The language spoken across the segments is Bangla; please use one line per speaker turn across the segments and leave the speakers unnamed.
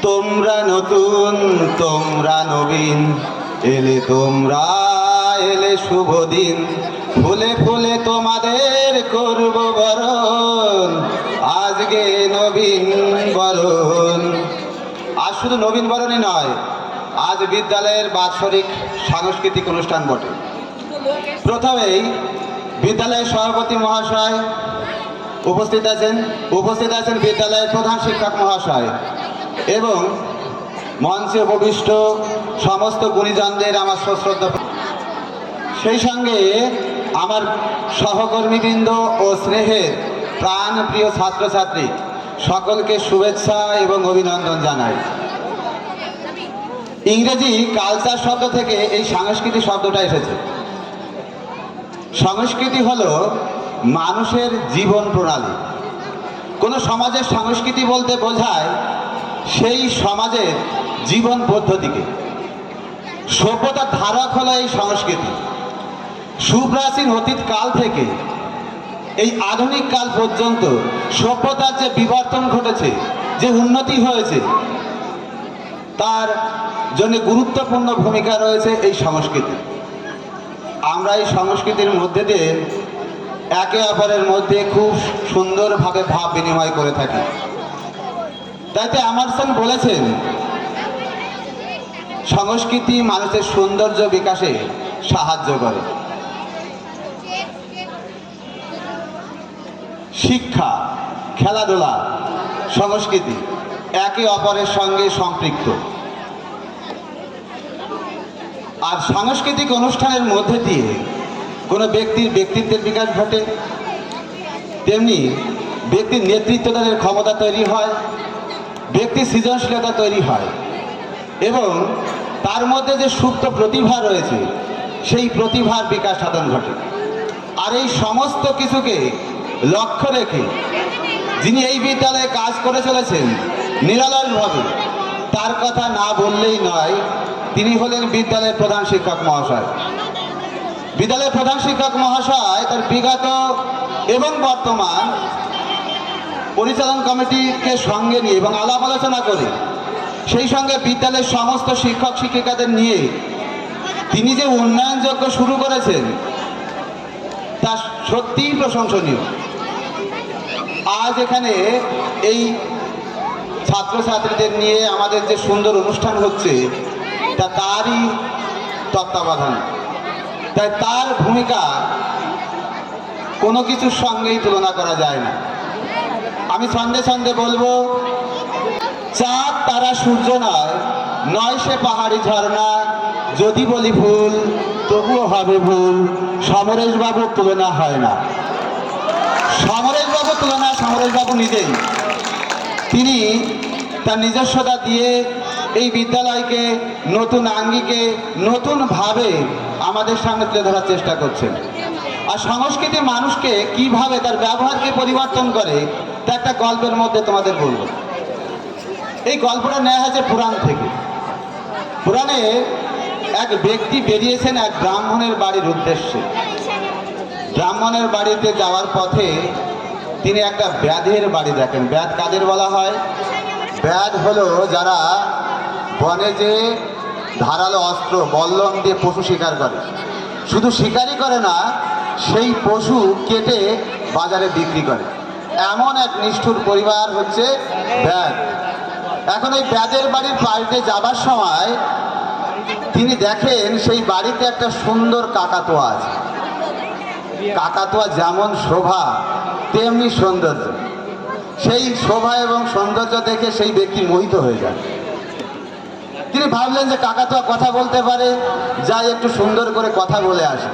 তোমরা নতুন, তোমরা নবীন, এলে শুভ দিন। ফুলে ফুলে তোমাদের করব বরণ, আজকে নবীন বরণ। আজ শুধু নবীন বরণই নয়, আজ বিদ্যালয়ের বাৎসরিক সাংস্কৃতিক অনুষ্ঠান বটে। প্রথমেই বিদ্যালয়ের সভাপতি মহাশয় উপস্থিত আছেন বিদ্যালয়ের প্রধান শিক্ষক মহাশয় এবং মঞ্চে উপবিষ্ট সমস্ত গুণীজনদের আমার সশ্রদ্ধ। সেই সঙ্গে আমার সহকর্মীবৃন্দ ও স্নেহের প্রাণ প্রিয় ছাত্রছাত্রী সকলকে শুভেচ্ছা এবং অভিনন্দন জানাই। ইংরেজি কালচার শব্দ থেকে এই সংস্কৃতি শব্দটা এসেছে। সংস্কৃতি হলো মানুষের জীবন প্রণালী। কোনো সমাজের সংস্কৃতি বলতে বোঝায় সেই সমাজের জীবন পদ্ধতিকে। সভ্যতার ধারক হলো এই সংস্কৃতি। সুপ্রাচীন অতীত কাল থেকে এই আধুনিক কাল পর্যন্ত সভ্যতার যে বিবর্তন ঘটেছে, যে উন্নতি হয়েছে, তার জন্য গুরুত্বপূর্ণ ভূমিকা রয়েছে এই সংস্কৃতি। আমরা এই সংস্কৃতির মধ্যে দিয়ে একে অপরের মধ্যে খুব সুন্দরভাবে ভাব বিনিময় করে থাকি। তাইতে আমারসন বলেছেন, সংস্কৃতি মানুষের সৌন্দর্য বিকাশে সাহায্য করে। শিক্ষা, খেলাধুলা, সংস্কৃতি একে অপরের সঙ্গে সম্পৃক্ত। আর সাংস্কৃতিক অনুষ্ঠানের মধ্যে দিয়ে কোনো ব্যক্তির ব্যক্তিত্বের বিকাশ ঘটে, তেমনি ব্যক্তির নেতৃত্বদানের ক্ষমতা তৈরি হয়, ব্যক্তির সৃজনশীলতা তৈরি হয় এবং তার মধ্যে যে সুপ্ত প্রতিভা রয়েছে সেই প্রতিভার বিকাশ সাধন ঘটে। আর এই সমস্ত কিছুকে লক্ষ্য রেখে যিনি এই বিদ্যালয়ে কাজ করে চলেছেন নিরলসভাবে, তার কথা না বললেই নয়, তিনি হলেন বিদ্যালয়ের প্রধান শিক্ষক মহাশয়। বিদ্যালয়ের প্রধান শিক্ষক মহাশয় তার বিগত এবং বর্তমান পরিচালন কমিটিকে সঙ্গে নিয়ে এবং আলাপ আলোচনা করে, সেই সঙ্গে বিদ্যালয়ের সমস্ত শিক্ষক শিক্ষিকাদের নিয়ে তিনি যে উন্নয়নযজ্ঞ শুরু করেছেন তা সত্যিই প্রশংসনীয়। আজ এখানে এই ছাত্রছাত্রীদের নিয়ে আমাদের যে সুন্দর অনুষ্ঠান হচ্ছে তা তারই তত্ত্বাবধান। তাই তার ভূমিকা কোনো কিছুর সঙ্গেই তুলনা করা যায় না। আমি ছন্দে ছন্দে বলবো, চাঁদ তারা সূর্য নয়, নয় সে পাহাড়ি ঝর্ণা, যদি বলি ভুল তবুও হবে ভুল, সমরেশবাবুর তুলনা হয় না। সমরেশবাবুর তুলনা সমরেশবাবু নিজেই। তিনি তার নিজস্বতা দিয়ে এই বিদ্যালয়কে নতুন আঙ্গিকে নতুনভাবে আমাদের সামনে তুলে ধরার চেষ্টা করছেন। আর সংস্কৃতি মানুষকে কিভাবে তার ব্যবহারকে পরিবর্তন করে তা একটা গল্পের মধ্যে তোমাদের বলবো। এই গল্পটা নেওয়া হয়েছে পুরাণ থেকে। পুরাণে এক ব্যক্তি বেরিয়েছেন এক ব্রাহ্মণের বাড়ির উদ্দেশ্যে। ব্রাহ্মণের বাড়িতে যাওয়ার পথে তিনি একটা ব্যাধের বাড়ি দেখেন। ব্যাধ কাদের বলা হয়? ব্যাধ হলো যারা বনে যে ধারালো অস্ত্র বল্লম দিয়ে পশু শিকার করে। শুধু শিকারই করে না, সেই পশু কেটে বাজারে বিক্রি করে। এমন এক নিষ্ঠুর পরিবার হচ্ছে ব্যাধ। এখন এই ব্যাধের বাড়ির বাড়িতে যাবার সময় তিনি দেখেন সেই বাড়িতে একটা সুন্দর কাকাতুয়া আছে। কাকাতুয়া যেমন শোভা তেমনি সৌন্দর্য। সেই শোভা এবং সৌন্দর্য দেখে সেই ব্যক্তি মোহিত হয়ে যায়। তিনি ভাবলেন যে কাকাতুয়া কথা বলতে পারে, যাই একটু সুন্দর করে কথা বলে আসে।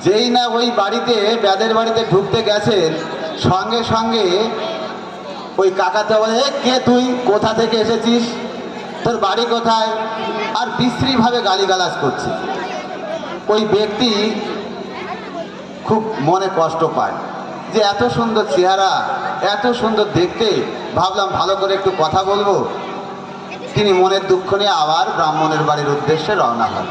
যেই না ওই বাড়িতে ব্যাধের বাড়িতে ঢুকতে গেছেন, সঙ্গে সঙ্গে ওই কাকাতুয়া বলে, কে তুই, কোথা থেকে এসেছিস, তোর বাড়ি কোথায়, আর বিশ্রীভাবে গালিগালাজ করছে। ওই ব্যক্তি খুব মনে কষ্ট পায় যে এত সুন্দর চেহারা, এত সুন্দর দেখতে, ভাবলাম ভালো করে একটু কথা বলবো। তিনি মনের দুঃখ নিয়ে আবার ব্রাহ্মণের বাড়ির উদ্দেশ্যে রওনা হন।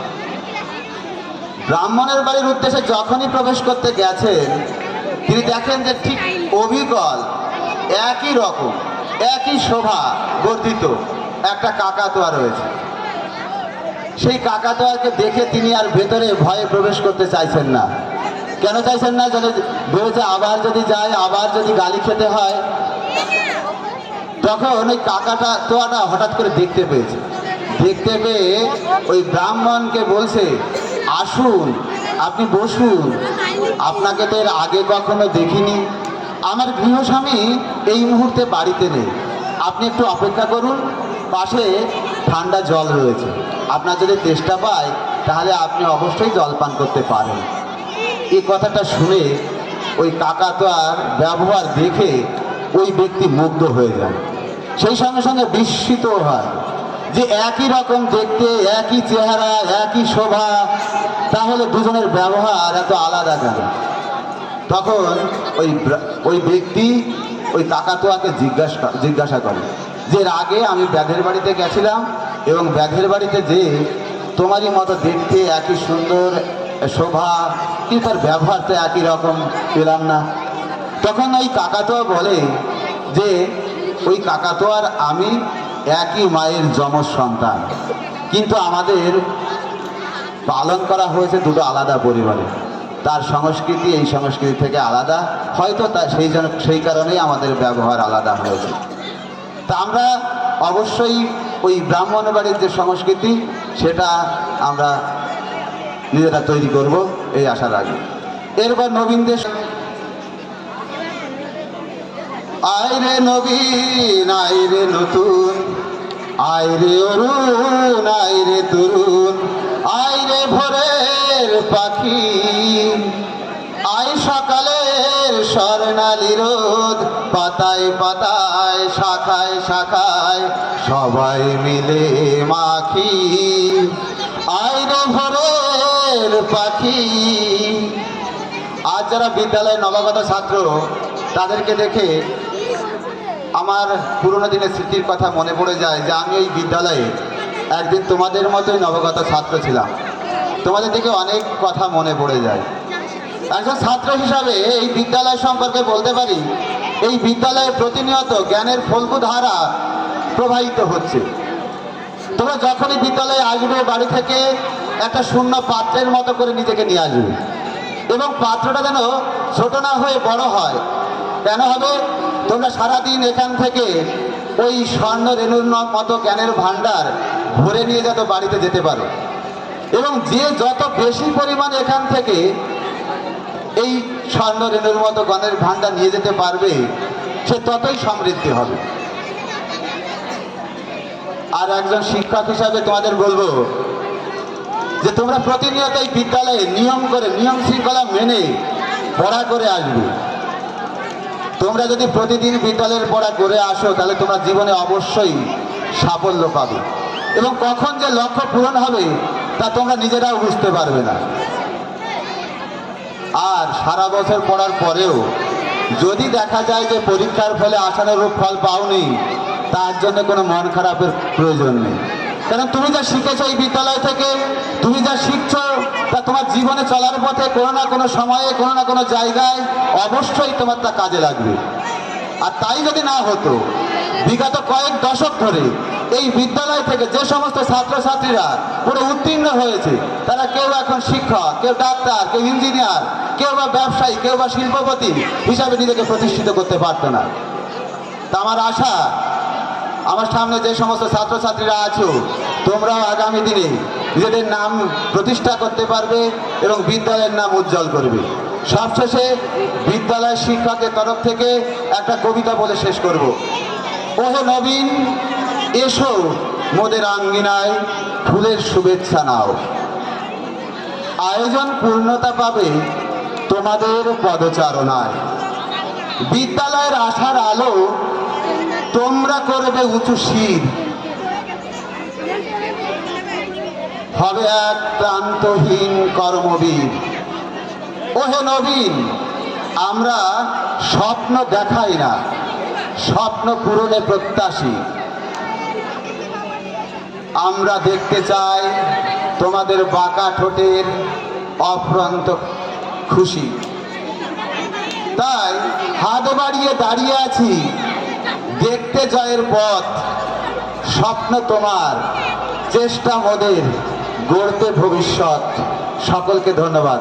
ব্রাহ্মণের বাড়ির উদ্দেশ্যে যখনই প্রবেশ করতে গেছেন, তিনি দেখেন যে ঠিক অবিকল একই রকম, একই শোভা বর্ধিত একটা কাকাতুয়া রয়েছে। সেই কাকাতুয়াকে দেখে তিনি আর ভেতরে ভয়ে প্রবেশ করতে চাইছেন না। কেন চাইছেন না? যদি ভেবেছে আবার যদি যায়, আবার যদি গালি খেতে হয়। তখন ওই কাকাতুয়াটা হঠাৎ করে দেখতে পেয়েছে। দেখতে পেয়ে ওই ব্রাহ্মণকে বলছে, আসুন, আপনি বসুন, আপনাকে তো এর আগে কখনো দেখিনি। আমার গৃহস্বামী এই মুহূর্তে বাড়িতে নেই, আপনি একটু অপেক্ষা করুন, পাশে ঠান্ডা জল রয়েছে, আপনার যদি তেষ্টা পায় তাহলে আপনি অবশ্যই জল পান করতে পারেন। এই কথাটা শুনে ওই কাকাতুয়ার ব্যবহার দেখে ওই ব্যক্তি মুগ্ধ হয়ে যায়। সেই সঙ্গে সঙ্গে বিস্মিত হয় যে একই রকম দেখতে, একই চেহারা, একই শোভা, তাহলে দুজনের ব্যবহার এত আলাদা কেন? তখন ওই ব্যক্তি ওই কাকাতুয়াকে জিজ্ঞাসা করে যে এর আগে আমি ব্যাধের বাড়িতে গেছিলাম এবং ব্যাধের বাড়িতে যে তোমারই মতো দেখতে, একই সুন্দর শোভা, কিন্তু তার ব্যবহার তো একই রকম পেলাম না। তখন ওই কাকাতুয়া বলে যে ওই কাকাতুয়ার আমি একই মায়ের যমজ সন্তান, কিন্তু আমাদের পালন করা হয়েছে দুটো আলাদা পরিবারে। তার সংস্কৃতি এই সংস্কৃতি থেকে আলাদা, হয়তো তা সেই কারণেই আমাদের ব্যবহার আলাদা হয়েছে। তা আমরা অবশ্যই ওই ব্রাহ্মণ বাড়ির যে সংস্কৃতি সেটা আমরা নিজেরা তৈরি করব এই আশা রাখি। এরপর নবীন দেশ, আইরে নবীন, আইরে নতুন, আইরে অরুণ, আইরে তরুণ, আইরে ভোরের পাখি, আই সকালের স্বর্ণালী রোদ, পাতায় পাতায়, শাখায় শাখায় সবাই মিলে মাখি, আইরে ভোরের পাখি। আজ যারা বিদ্যালয়ের নবাগত ছাত্র, তাদেরকে দেখে আমার পুরোনো দিনের স্মৃতির কথা মনে পড়ে যায় যে আমি এই বিদ্যালয়ে একদিন তোমাদের মতোই নবাগত ছাত্র ছিলাম। তোমাদের থেকে অনেক কথা মনে পড়ে যায়। একজন ছাত্র হিসাবে এই বিদ্যালয় সম্পর্কে বলতে পারি, এই বিদ্যালয়ে প্রতিনিয়ত জ্ঞানের ফল্গুধারা প্রবাহিত হচ্ছে। তোমরা যখনই বিদ্যালয়ে আসবে, বাড়ি থেকে একটা শূন্য পাত্রের মতো করে নিজেকে নিয়ে আসবে, এবং পাত্রটা যেন ছোট না হয়ে বড় হয়। কেন হবে? তোমরা সারাদিন এখান থেকে ওই স্বর্ণ রেণুর মতো জ্ঞানের ভাণ্ডার ভরে নিয়ে যত বাড়িতে যেতে পারো, এবং যে যত বেশি পরিমাণে এখান থেকে এই স্বর্ণ রেণুর মতো জ্ঞানের ভাণ্ডার নিয়ে যেতে পারবে, সে ততই সমৃদ্ধি হবে। আর একজন শিক্ষক হিসাবে তোমাদের বলবো যে তোমরা প্রতিনিয়ত এই বিদ্যালয়ে নিয়ম শৃঙ্খলা মেনে পড়া করে আসবে। তোমরা যদি প্রতিদিন বিদ্যালয়ের পড়া করে আসো, তাহলে তোমরা জীবনে অবশ্যই সাফল্য পাবে, এবং কখন যে লক্ষ্য পূরণ হবে তা তোমরা নিজেরাও বুঝতে পারবে না। আর সারা বছর পড়ার পরেও যদি দেখা যায় যে পরীক্ষার ফলে আশানুরূপ ফল পাওনি, তার জন্য কোনো মন খারাপের প্রয়োজন নেই। কারণ তুমি যা শিখেছো এই বিদ্যালয় থেকে, তুমি যা শিখছো তা তোমার জীবনে চলার পথে কোনো না কোনো সময়ে, কোনো না কোনো জায়গায় অবশ্যই তোমার তা কাজে লাগবে। আর তাই যদি না হতো, বিগত কয়েক দশক ধরে এই বিদ্যালয় থেকে যে সমস্ত ছাত্রছাত্রীরা পুরো উত্তীর্ণ হয়েছে, তারা কেউ এখন শিক্ষক, কেউ ডাক্তার, কেউ ইঞ্জিনিয়ার, কেউ বা ব্যবসায়ী, কেউ বা শিল্পপতি হিসাবে নিজেকে প্রতিষ্ঠিত করতে পারতো না। তা আমার আশা, আমার সামনে যে সমস্ত ছাত্রছাত্রীরা আছো, তোমরাও আগামী দিনে নিজেদের নাম প্রতিষ্ঠা করতে পারবে এবং বিদ্যালয়ের নাম উজ্জ্বল করবে। সবশেষে বিদ্যালয় শিক্ষকের তরফ থেকে একটা কবিতা বলে শেষ করব। ওহে নবীন, এসো মোদের আঙ্গিনায়, ফুলের শুভেচ্ছা নাও, আয়োজন পূর্ণতা পাবে তোমাদের পদচারণায়। বিদ্যালয়ের আশার আলো তোমরা করবে উঁচু শির, হবে এক ক্লান্তহীন কর্মবীর। ওহে নবীন, আমরা স্বপ্ন দেখাই না, স্বপ্ন পূরণে প্রত্যাশী। আমরা দেখতে চাই তোমাদের বাঁকা ঠোঁটের অফ্রান্ত খুশি। তাই হাত বাড়িয়ে দাঁড়িয়ে আছি, দেখতে জয়ের পথ, স্বপ্ন তোমার, চেষ্টা মোদের, গড়তে ভবিষ্যৎ। সকলকে ধন্যবাদ।